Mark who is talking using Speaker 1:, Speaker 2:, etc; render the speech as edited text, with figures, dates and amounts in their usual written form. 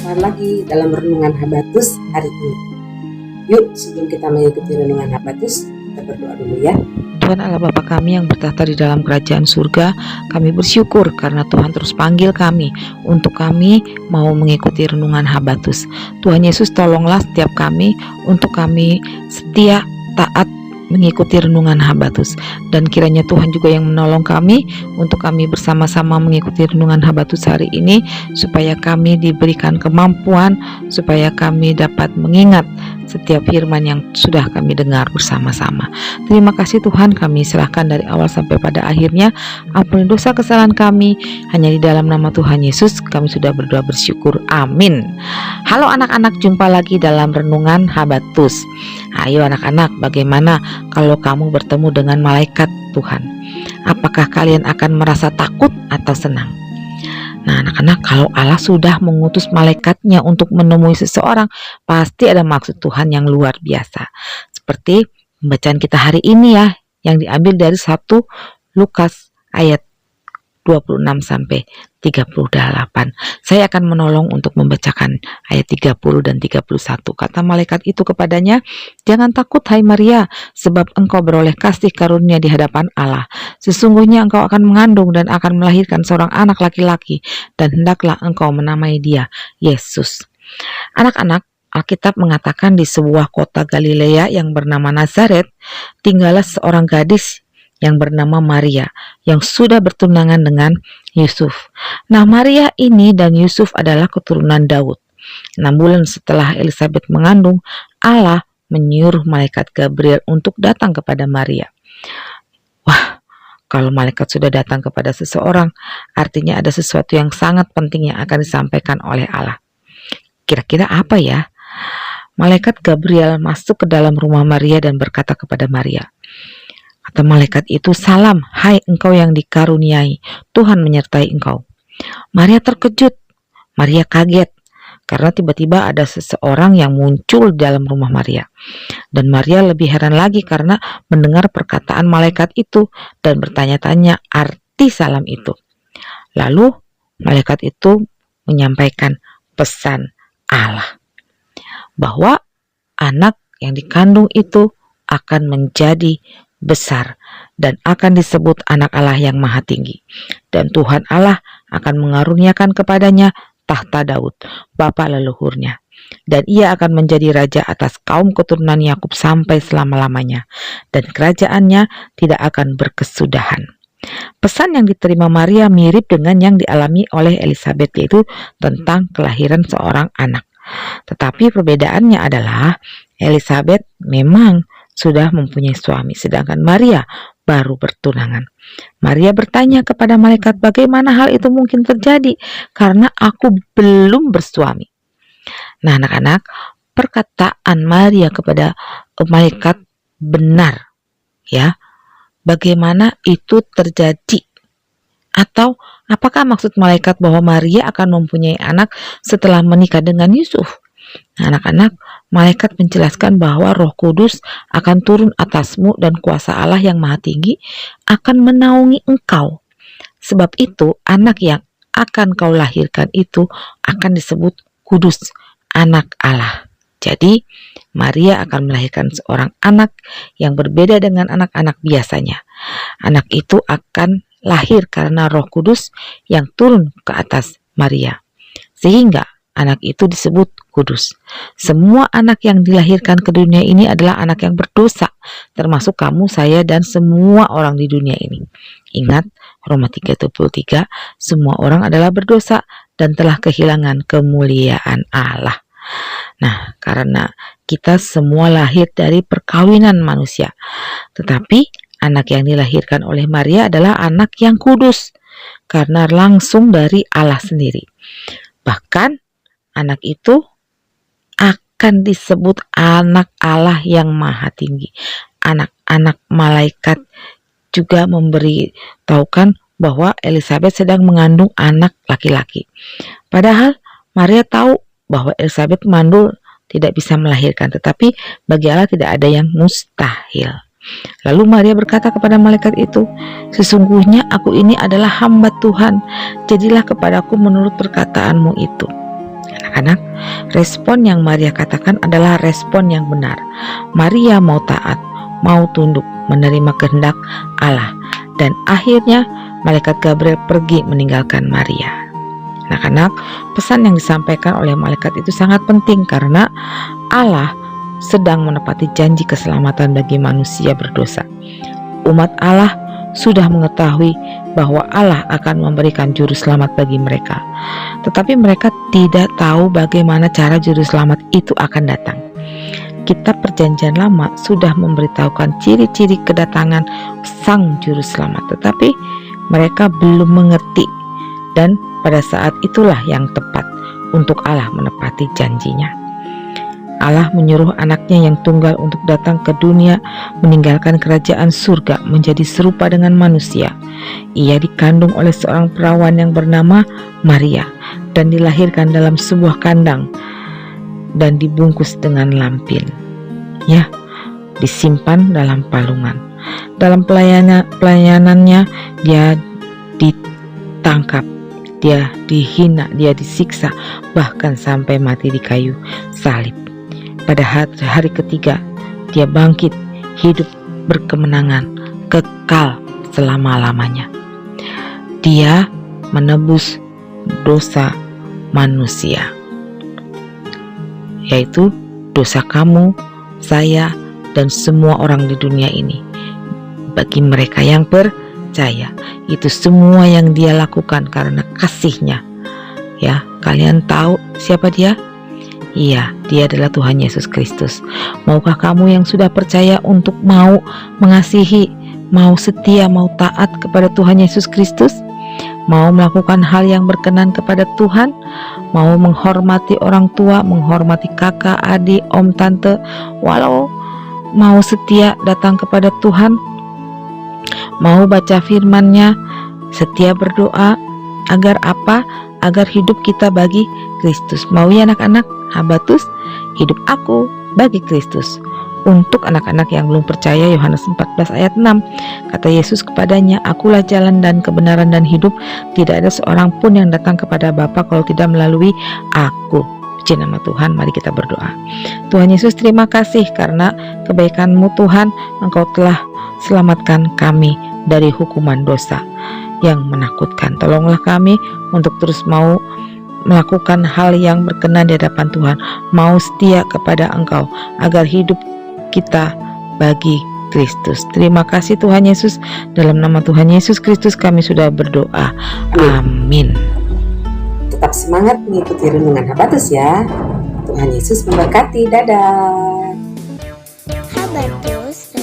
Speaker 1: berjumpa lagi dalam Renungan Habatus hari ini. Yuk, sebelum kita mengikuti Renungan Habatus, kita berdoa dulu ya.
Speaker 2: Tuhan Allah Bapa kami yang bertahta di dalam kerajaan surga, kami bersyukur karena Tuhan terus panggil kami untuk kami mau mengikuti Renungan Habatus. Tuhan Yesus, tolonglah setiap kami untuk kami setia, taat mengikuti Renungan Habatus, dan kiranya Tuhan juga yang menolong kami untuk kami bersama-sama mengikuti Renungan Habatus hari ini, supaya kami diberikan kemampuan, supaya kami dapat mengingat setiap firman yang sudah kami dengar bersama-sama. Terima kasih Tuhan, kami serahkan dari awal sampai pada akhirnya. Ampuni dosa kesalahan kami, hanya di dalam nama Tuhan Yesus kami sudah berdoa bersyukur, amin. Halo anak-anak, jumpa lagi dalam Renungan Habatus. Ayo anak-anak, bagaimana kalau kamu bertemu dengan malaikat Tuhan? Apakah kalian akan merasa takut atau senang? Nah anak-anak, kalau Allah sudah mengutus malaikatnya untuk menemui seseorang, pasti ada maksud Tuhan yang luar biasa. Seperti pembacaan kita hari ini ya, yang diambil dari 1 Lukas ayat 26 sampai 38. Saya akan menolong untuk membacakan ayat 30 dan 31. Kata malaikat itu kepadanya, "Jangan takut hai Maria, sebab engkau beroleh kasih karunia di hadapan Allah. Sesungguhnya engkau akan mengandung dan akan melahirkan seorang anak laki-laki, dan hendaklah engkau menamai dia Yesus." Anak-anak, Alkitab mengatakan di sebuah kota Galilea yang bernama Nazaret, tinggallah seorang gadis yang bernama Maria, yang sudah bertunangan dengan Yusuf. Nah, Maria ini dan Yusuf adalah keturunan Daud. 6 bulan setelah Elizabeth mengandung, Allah menyuruh malaikat Gabriel untuk datang kepada Maria. Wah, kalau malaikat sudah datang kepada seseorang, artinya ada sesuatu yang sangat penting yang akan disampaikan oleh Allah. Kira-kira apa ya? Malaikat Gabriel masuk ke dalam rumah Maria dan berkata kepada Maria, kata malaikat itu, "Salam, hai engkau yang dikaruniai, Tuhan menyertai engkau." Maria terkejut, Maria kaget, karena tiba-tiba ada seseorang yang muncul di dalam rumah Maria. Dan Maria lebih heran lagi karena mendengar perkataan malaikat itu dan bertanya-tanya arti salam itu. Lalu malaikat itu menyampaikan pesan Allah, bahwa anak yang dikandung itu akan menjadi besar dan akan disebut anak Allah yang maha tinggi, dan Tuhan Allah akan mengaruniakan kepadanya tahta Daud bapa leluhurnya, dan ia akan menjadi raja atas kaum keturunan Yakub sampai selama-lamanya, dan kerajaannya tidak akan berkesudahan. Pesan yang diterima Maria mirip dengan yang dialami oleh Elizabeth, yaitu tentang kelahiran seorang anak. Tetapi perbedaannya adalah Elizabeth memang sudah mempunyai suami, sedangkan Maria baru bertunangan. Maria bertanya kepada malaikat, "Bagaimana hal itu mungkin terjadi? Karena aku belum bersuami." Nah anak-anak, perkataan Maria kepada malaikat benar ya. Bagaimana itu terjadi? Atau apakah maksud malaikat bahwa Maria akan mempunyai anak setelah menikah dengan Yusuf? Nah, anak-anak, malaikat menjelaskan bahwa Roh Kudus akan turun atasmu dan kuasa Allah yang maha tinggi akan menaungi engkau. Sebab itu anak yang akan kau lahirkan itu akan disebut kudus, anak Allah. Jadi Maria akan melahirkan seorang anak yang berbeda dengan anak-anak biasanya. Anak itu akan lahir karena Roh Kudus yang turun ke atas Maria, sehingga anak itu disebut kudus. Semua anak yang dilahirkan ke dunia ini adalah anak yang berdosa, termasuk kamu, saya, dan semua orang di dunia ini. Ingat Roma 3:23, semua orang adalah berdosa dan telah kehilangan kemuliaan Allah. Nah, karena kita semua lahir dari perkawinan manusia, tetapi anak yang dilahirkan oleh Maria adalah anak yang kudus, karena langsung dari Allah sendiri. Bahkan anak itu akan disebut anak Allah yang maha tinggi. Anak-anak malaikat juga memberitahukan bahwa Elizabeth sedang mengandung anak laki-laki. Padahal Maria tahu bahwa Elizabeth mandul tidak bisa melahirkan, tetapi bagi Allah tidak ada yang mustahil. Lalu Maria berkata kepada malaikat itu, "Sesungguhnya aku ini adalah hamba Tuhan, jadilah kepadaku menurut perkataanmu itu." anak-anak, respon yang Maria katakan adalah respon yang benar. Maria mau taat, mau tunduk, menerima kehendak Allah, dan akhirnya malaikat Gabriel pergi meninggalkan Maria. Anak-anak, pesan yang disampaikan oleh malaikat itu sangat penting karena Allah sedang menepati janji keselamatan bagi manusia berdosa. Umat Allah sudah mengetahui bahwa Allah akan memberikan juru selamat bagi mereka, tetapi mereka tidak tahu bagaimana cara juru selamat itu akan datang. Kitab Perjanjian Lama sudah memberitahukan ciri-ciri kedatangan sang juru selamat, tetapi mereka belum mengerti, dan pada saat itulah yang tepat untuk Allah menepati janjinya. Allah menyuruh anaknya yang tunggal untuk datang ke dunia, meninggalkan kerajaan surga, menjadi serupa dengan manusia. Ia dikandung oleh seorang perawan yang bernama Maria dan dilahirkan dalam sebuah kandang dan dibungkus dengan lampin. Ya, disimpan dalam palungan. Dalam pelayanannya dia ditangkap, dia dihina, dia disiksa, bahkan sampai mati di kayu salib. Pada hari ketiga, dia bangkit, hidup berkemenangan, kekal selama-lamanya. Dia menebus dosa manusia, yaitu dosa kamu, saya, dan semua orang di dunia ini. Bagi mereka yang percaya, itu semua yang dia lakukan karena kasih-Nya. Ya, kalian tahu siapa dia? Iya, dia adalah Tuhan Yesus Kristus. Maukah kamu yang sudah percaya untuk mau mengasihi, mau setia, mau taat kepada Tuhan Yesus Kristus? Mau melakukan hal yang berkenan kepada Tuhan? Mau menghormati orang tua, menghormati kakak, adik, om, tante, walau mau setia datang kepada Tuhan? Mau baca firman-Nya, setia berdoa, agar apa? Agar hidup kita bagi Kristus. Mau ya anak-anak? Habatus, hidup aku bagi Kristus. Untuk anak-anak yang belum percaya, Yohanes 14 ayat 6, kata Yesus kepadanya, akulah jalan dan kebenaran dan hidup, tidak ada seorang pun yang datang kepada Bapa kalau tidak melalui aku. Puji nama Tuhan, mari kita berdoa. Tuhan Yesus, terima kasih karena kebaikan-Mu Tuhan, Engkau telah selamatkan kami dari hukuman dosa yang menakutkan. Tolonglah kami untuk terus mau melakukan hal yang berkenan di hadapan Tuhan, mau setia kepada Engkau, agar hidup kita bagi Kristus. Terima kasih Tuhan Yesus, dalam nama Tuhan Yesus Kristus kami sudah berdoa. Amin.
Speaker 1: Tetap semangat mengikuti renungan Habatus ya. Tuhan Yesus memberkati. Dadah.
Speaker 3: Habatus